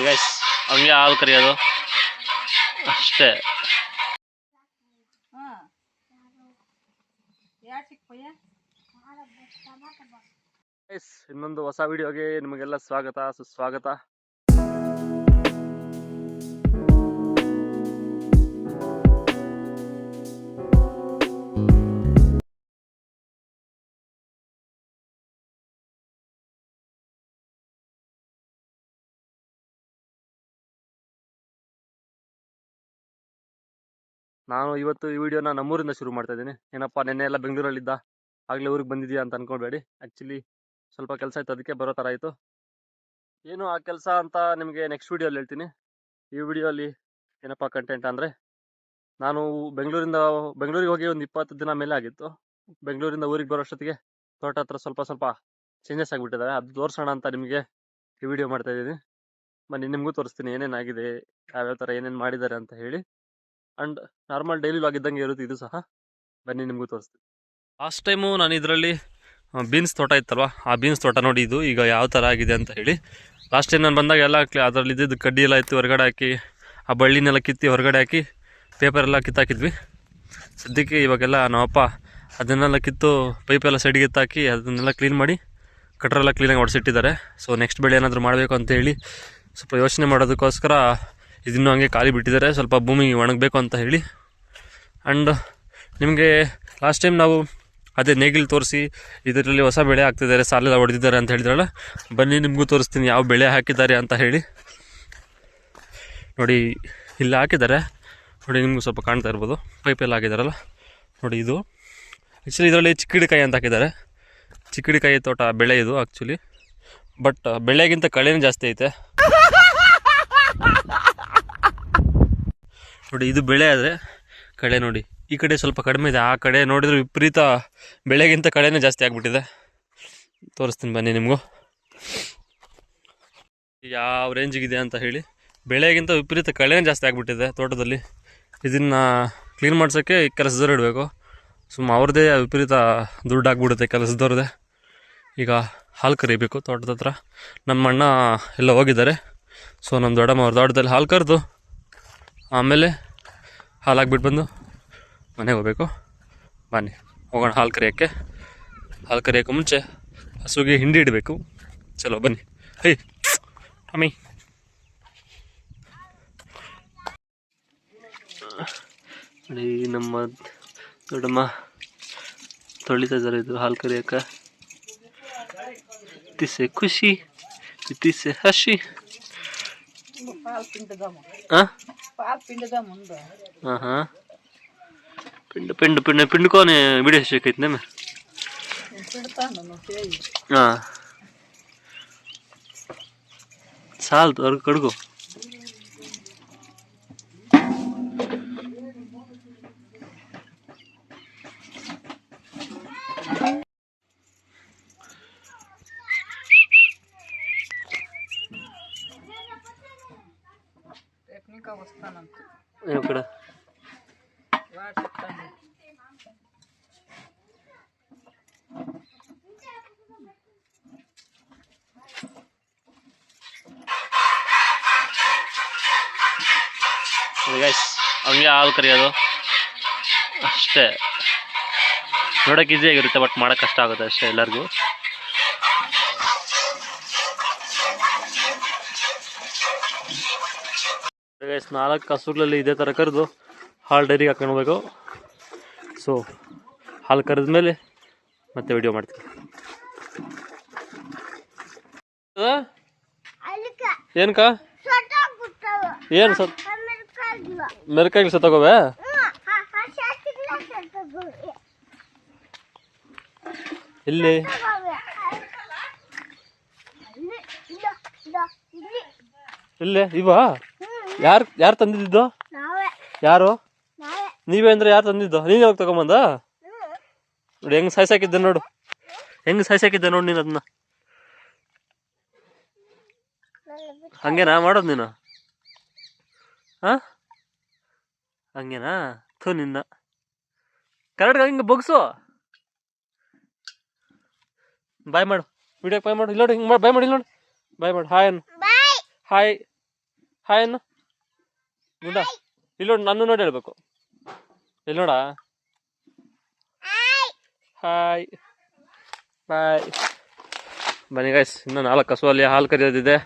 Guys ಹಂಗೆ ಹಾಲು ಕರಿಯೋದು ಅಷ್ಟೇ. ಇನ್ನೊಂದು ಹೊಸ ವಿಡಿಯೋಗೆ ನಿಮಗೆಲ್ಲ ಸ್ವಾಗತ ಸುಸ್ವಾಗತ. ನಾನು ಇವತ್ತು ಈ ವಿಡಿಯೋನ ನಮ್ಮೂರಿಂದ ಶುರು ಮಾಡ್ತಾ ಇದ್ದೀನಿ. ಏನಪ್ಪ ನೆನ್ನೆ ಎಲ್ಲ ಬೆಂಗಳೂರಲ್ಲಿದ್ದ, ಆಗಲೇ ಊರಿಗೆ ಬಂದಿದ್ಯಾ ಅಂತ ಅನ್ಕೊಳ್ಬೇಡಿ. ಆ್ಯಕ್ಚುಲಿ ಸ್ವಲ್ಪ ಕೆಲಸ ಇತ್ತು, ಅದಕ್ಕೆ ಬರೋ ಥರ ಆಯಿತು. ಏನು ಆ ಕೆಲಸ ಅಂತ ನಿಮಗೆ ನೆಕ್ಸ್ಟ್ ವಿಡಿಯೋಲಿ ಹೇಳ್ತೀನಿ. ಈ ವಿಡಿಯೋಲಿ ಏನಪ್ಪ ಕಂಟೆಂಟ್ ಅಂದರೆ, ನಾನು ಬೆಂಗಳೂರಿಗೆ ಹೋಗಿ ಒಂದು 20 ದಿನ ಮೇಲೆ ಆಗಿತ್ತು. ಬೆಂಗಳೂರಿಂದ ಊರಿಗೆ ಬರೋ ಅಷ್ಟೊತ್ತಿಗೆ ತೋಟ ಹತ್ರ ಸ್ವಲ್ಪ ಚೇಂಜಸ್ ಆಗಿಬಿಟ್ಟಿದ್ದಾವೆ. ಅದು ತೋರಿಸೋಣ ಅಂತ ನಿಮಗೆ ಈ ವಿಡಿಯೋ ಮಾಡ್ತಾ ಇದ್ದೀನಿ. ಬನ್ನಿ ನಿಮಗೂ ತೋರಿಸ್ತೀನಿ ಏನೇನಾಗಿದೆ, ಯಾವ್ಯಾವ ಥರ ಏನೇನು ಮಾಡಿದ್ದಾರೆ ಅಂತ ಹೇಳಿ. ಆ್ಯಂಡ್ ನಾರ್ಮಲ್ ಡೈಲಿ ವ್ಲಾಗ್ ಇದ್ದಂಗೆ ಇರುತ್ತೆ ಇದು ಸಹ. ಬನ್ನಿ ನಿಮಗೂ ತೋರಿಸ್ತೀನಿ. ಲಾಸ್ಟ್ ಟೈಮು ನಾನು ಇದರಲ್ಲಿ ಬೀನ್ಸ್ ತೋಟ ಇತ್ತಲ್ವ, ಆ ಬೀನ್ಸ್ ತೋಟ ನೋಡಿ ಇದು ಈಗ ಯಾವ ಥರ ಆಗಿದೆ ಅಂತ ಹೇಳಿ. ಲಾಸ್ಟ್ ಟೈಮ್ ನಾನು ಬಂದಾಗ ಎಲ್ಲ ಅದರಲ್ಲಿ ಇದ್ದಿದ್ದು ಕಡ್ಡಿ ಎಲ್ಲ ಇತ್ತು ಹೊರಗಡೆ ಹಾಕಿ, ಆ ಬಳ್ಳಿನೆಲ್ಲ ಕಿತ್ತಿ ಹೊರಗಡೆ ಹಾಕಿ ಪೇಪರೆಲ್ಲ ಕಿತ್ತಾಕಿದ್ವಿ. ಸದ್ಯಕ್ಕೆ ಇವಾಗೆಲ್ಲ ನಮ್ಮಪ್ಪ ಅದನ್ನೆಲ್ಲ ಕಿತ್ತು ಪೈಪೆಲ್ಲ ಸೈಡ್ಗೆ ಎತ್ತಾಕಿ ಅದನ್ನೆಲ್ಲ ಕ್ಲೀನ್ ಮಾಡಿ ಕಟ್ರೆಲ್ಲ ಕ್ಲೀನಾಗಿ ಹೊಡೆಸಿಟ್ಟಿದ್ದಾರೆ. ಸೊ ನೆಕ್ಸ್ಟ್ ಬೆಳೆ ಏನಾದರೂ ಮಾಡಬೇಕು ಅಂತ ಹೇಳಿ ಸ್ವಲ್ಪ ಯೋಚನೆ ಮಾಡೋದಕ್ಕೋಸ್ಕರ ಇದನ್ನು ಹಂಗೆ ಖಾಲಿ ಬಿಟ್ಟಿದ್ದಾರೆ, ಸ್ವಲ್ಪ ಭೂಮಿ ಒಣಗಬೇಕು ಅಂತ ಹೇಳಿ. ಆ್ಯಂಡ್ ನಿಮಗೆ ಲಾಸ್ಟ್ ಟೈಮ್ ನಾವು ಅದೇ ನೇಗಿಲು ತೋರಿಸಿ ಇದರಲ್ಲಿ ಹೊಸ ಬೆಳೆ ಹಾಕ್ತಿದ್ದಾರೆ, ಸಾಲೆಲ್ಲ ಹೊಡೆದಿದ್ದಾರೆ ಅಂತ ಹೇಳಿದ್ರಲ್ಲ, ಬನ್ನಿ ನಿಮಗೂ ತೋರಿಸ್ತೀನಿ ಯಾವ ಬೆಳೆ ಹಾಕಿದ್ದಾರೆ ಅಂತ ಹೇಳಿ. ನೋಡಿ ಇಲ್ಲಿ ಹಾಕಿದ್ದಾರೆ ನೋಡಿ, ನಿಮಗೂ ಸ್ವಲ್ಪ ಕಾಣ್ತಾ ಇರ್ಬೋದು, ಪೈಪೆಲ್ಲ ಹಾಕಿದಾರಲ್ಲ ನೋಡಿ. ಇದು ಆ್ಯಕ್ಚುಲಿ ಇದರಲ್ಲಿ ಚಿಕ್ಕಡಿಕಾಯಿ ಅಂತ ಹಾಕಿದ್ದಾರೆ. ಚಿಕ್ಕಡಿಕಾಯಿ ತೋಟ ಬೆಳೆ ಇದು ಆ್ಯಕ್ಚುಲಿ, ಬಟ್ ಬೆಳೆಗಿಂತ ಕಳೆನೇ ಜಾಸ್ತಿ ಐತೆ ನೋಡಿ. ಇದು ಬೆಳೆ ಆದರೆ ಕಳೆ ನೋಡಿ ಈ ಕಡೆ ಸ್ವಲ್ಪ ಕಡಿಮೆ ಇದೆ, ಆ ಕಡೆ ನೋಡಿದ್ರೆ ವಿಪರೀತ ಬೆಳೆಗಿಂತ ಕಳೆನೇ ಜಾಸ್ತಿ ಆಗಿಬಿಟ್ಟಿದೆ. ತೋರಿಸ್ತೀನಿ ಬನ್ನಿ ನಿಮಗೂ ಯಾವ ರೇಂಜಿಗಿದೆ ಅಂತ ಹೇಳಿ. ಬೆಳೆಗಿಂತ ವಿಪರೀತ ಕಳೆನೇ ಜಾಸ್ತಿ ಆಗಿಬಿಟ್ಟಿದೆ ತೋಟದಲ್ಲಿ. ಇದನ್ನು ಕ್ಲೀನ್ ಮಾಡ್ಸೋಕ್ಕೆ ಕೆಲಸದವ್ರು ಇಡಬೇಕು. ಅವ್ರದ್ದೇ ವಿಪರೀತ ದುಡ್ಡು ಆಗಿಬಿಡುತ್ತೆ ಕೆಲಸದವ್ರದ್ದೇ. ಈಗ ಹಾಲು ಕರಿಬೇಕು ತೋಟದ ಹತ್ರ. ನಮ್ಮ ಅಣ್ಣ ಎಲ್ಲ ಹೋಗಿದ್ದಾರೆ. ಸೊ ನಮ್ಮ ದೊಡ್ಡಮ್ಮ ಅವ್ರ ತೋಟದಲ್ಲಿ ಹಾಲು ಕರೆದು ಆಮೇಲೆ ಹಾಲು ಹಾಕ್ಬಿಟ್ಟು ಬಂದು ಮನೆಗೆ ಹೋಗಬೇಕು. ಬನ್ನಿ ಹೋಗೋಣ ಹಾಲು ಕರಿಯೋಕ್ಕೆ ಮುಂಚೆ ಹಸುಗೆ ಹಿಂಡಿ ಇಡಬೇಕು. ಚಲೋ ಬನ್ನಿ. ಹೇ ಅಮ್ಮಿ ನೋಡಿ, ನಮ್ಮ ದೊಡ್ಡಮ್ಮ ತೊಳಿತಾ ಇದ್ದಾರೆ ಇದು ಹಾಲು ಕರಿಯೋಕ್ಕೆ. ಇತ್ತಿಸೆ ಖುಷಿ ಇತ್ತಿಸೆ ಹಸಿ. ಹಾಂ పిండుకొని విడేసేకైతే చాలు వరకు కడుగు. ఇక్కడ ಗೈಸ್ ಹಂಗೆ ಹಾಲು ಕರಿಯೋದು ಅಷ್ಟೇ. ನೋಡೋಕೆ ಈಸಿಯಾಗಿರುತ್ತೆ, ಬಟ್ ಮಾಡೋಕ್ಕೆ ಕಷ್ಟ ಆಗುತ್ತೆ ಅಷ್ಟೇ ಎಲ್ಲರಿಗೂ. ಗೈಸ್ 4 ಹಸುಗಳಲ್ಲಿ ಇದೇ ಥರ ಕರೆದು ಹಾಲು ಡೈರಿಗೆ ಹಾಕೊಂಡು ಹೋಗ್ಬೇಕು. ಸೊ ಹಾಲು ಕರೆದ ಮೇಲೆ ಮತ್ತೆ ವಿಡಿಯೋ ಮಾಡ್ತೀನಿ. ಏನಕ್ಕ ಏನು ಮೆರಕಾಗ್ಲಿ ಸತ್ತೋಗವೆ? ಇಲ್ಲಿ ಇಲ್ಲೇ ಇವಾ? ಯಾರು ತಂದಿದ್ದು? ಯಾರು? ನೀವೇ ಅಂದ್ರೆ ಯಾರು ತಂದಿದ್ದು? ನೀನು ಯಾವಾಗ ತಗೊಂಬಂದ? ನೋಡಿ ಹೆಂಗ್ ಸಾಯ್ಸಾಕಿದ್ದೆ ನೋಡು, ನೀನು ಅದನ್ನ. ಹಂಗೇನಾ ಮಾಡೋದು ನೀನು? ಹಂಗೇನಾ? ಥೂ ನಿನ್ನ ಕರೆಕ್ಟ್ಗೆ ಹಿಂಗೆ ಬಗ್ಸು. ಬಾಯ್ ಮಾಡು, ವಿಡಿಯೋಕ್ಕೆ ಬಾಯ್ ಮಾಡು. ಇಲ್ಲ ನೋಡಿ ಹಿಂಗೆ ಮಾಡಿ ಬಾಯ್ ಮಾಡಿ. ಇಲ್ಲ ನೋಡಿ ಬಾಯ್ ಮಾಡು. ಹಾಯ್ ಹಾಯ್ ಹಾಯ್ ಅನ್ನು ಗುಂಡ ಇಲ್ಲಿ ನೋಡಿ, ನನ್ನ ನೋಡಿ ಹೇಳ್ಬೇಕು. ಇಲ್ಲಿ ನೋಡ, ಹಾಯ್ ಬಾಯ್. ಬನ್ನಿ ಗೈಸ್, ಇನ್ನೂ 4 ಹಸು ಅಲ್ಲಿ ಹಾಲು ಕರಿಯೋದಿದೆ.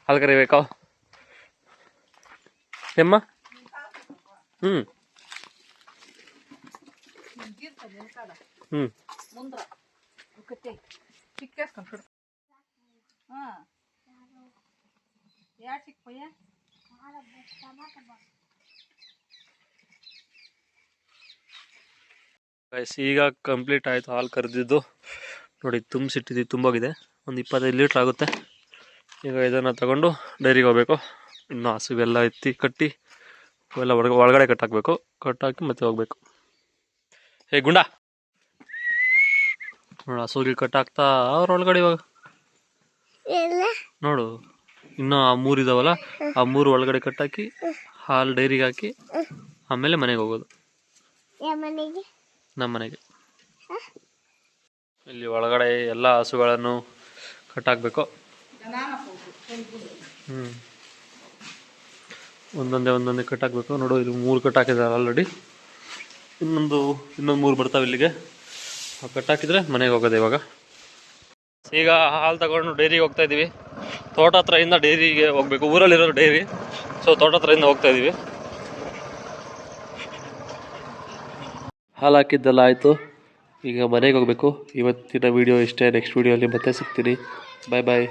ಹಾಲು ಕರಿಬೇಕಾ ಎಮ್ಮ? ಹ್ಞೂ ಹ್ಞೂ ಗೈಸ್, ಈಗ ಕಂಪ್ಲೀಟ್ ಆಯಿತು ಹಾಲು ಕರೆದಿದ್ದು. ನೋಡಿ ತುಂಬಿಸಿಟ್ಟಿದ್ದು ತುಂಬೋಗಿದೆ. ಒಂದು 25 ಲೀಟ್ರ್ ಆಗುತ್ತೆ. ಈಗ ಇದನ್ನು ತಗೊಂಡು ಡೈರಿಗೆ ಹೋಗ್ಬೇಕು. ಇನ್ನು ಹಸುವೆಲ್ಲ ಎತ್ತಿ ಕಟ್ಟಿ ಅವೆಲ್ಲ ಒಳಗಡೆ ಕಟ್ಟಾಕಬೇಕು. ಕಟ್ಟಾಕಿ ಮತ್ತೆ ಹೋಗ್ಬೇಕು. ಹೇ ಗುಂಡ, ನೋಡು ಹಸುಗೆ ಕಟ್ಟಾಕ್ತಾ ಅವ್ರ ಒಳಗಡೆ ಇವಾಗ ನೋಡು. ಇನ್ನೂ ಆ 3 ಇದಾವಲ್ಲ, ಆ 3 ಒಳಗಡೆ ಕಟ್ಟಾಕಿ ಹಾಲು ಡೈರಿಗೆ ಹಾಕಿ ಆಮೇಲೆ ಮನೆಗೆ ಹೋಗೋದು. ನಮ್ಮ ಮನೆಗೆ. ಇಲ್ಲಿ ಒಳಗಡೆ ಎಲ್ಲ ಹಸುಗಳನ್ನು ಕಟ್ಟಾಕಬೇಕು. ಒಂದೊಂದೇ ಕಟ್ಟಾಕಬೇಕು. ನೋಡು, ಇಲ್ಲಿ 3 ಕಟ್ಟಾಕಿದ್ದಾರೆ ಆಲ್ರೆಡಿ. ಇನ್ನೊಂದು 3 ಬರ್ತಾವೆ ಇಲ್ಲಿಗೆ. ಕಟ್ಟಾಕಿದ್ರೆ ಮನೆಗೆ ಹೋಗೋದು ಇವಾಗ. ಈಗ ಹಾಲು ತಗೊಂಡು ಡೈರಿಗೆ ಹೋಗ್ತಾ ಇದ್ದೀವಿ. ತೋಟ ಹತ್ರದಿಂದ ಡೈರಿಗೆ ಹೋಗ್ಬೇಕು. ಊರಲ್ಲಿರೋದು ಡೈರಿ, ಸೊ ತೋಟ ಹತ್ರದಿಂದ ಹೋಗ್ತಾ ಇದ್ದೀವಿ. ಹಾಲು ಹಾಕಿದ್ದೆಲ್ಲ ಆಯಿತು. ಈಗ ಮನೆಗೆ ಹೋಗಬೇಕು. ಇವತ್ತಿನ ವಿಡಿಯೋ ಇಷ್ಟೇ. ನೆಕ್ಸ್ಟ್ ವಿಡಿಯೋಲಿ ಮತ್ತೆ ಸಿಗ್ತೀನಿ. ಬಾಯ್ ಬಾಯ್.